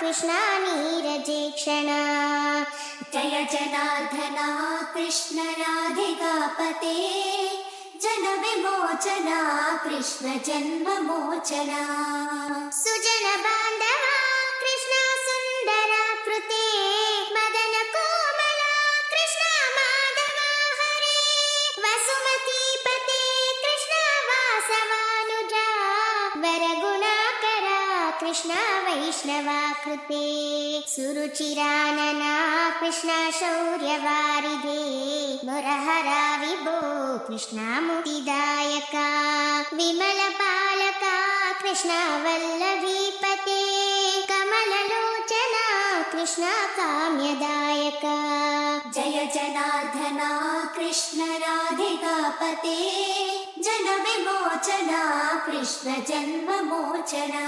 कृष्ण नीरजेक्षणा जय जनार्दना कृष्ण राधिकापते जन विमोचना कृष्ण जन्म मोचना सुजन बांधवा कृष्ण सुंदर कृते मदन कोमला कृष्ण माधवा हरे वसुमती पते कृष्ण वासवानुजा वरगुणाकरा कृष्ण वैष्णवा कृते सुरुचिरानना कृष्ण शौर्यवारिधे मुरहरा विभो कृष्ण मुक्तिदायका विमल पालका कृष्ण वल्लभीपते कमललोचना कृष्ण काम्यदायका जय जनार्दना कृष्ण राधिकापते जन विमोचना कृष्ण जन्म मोचना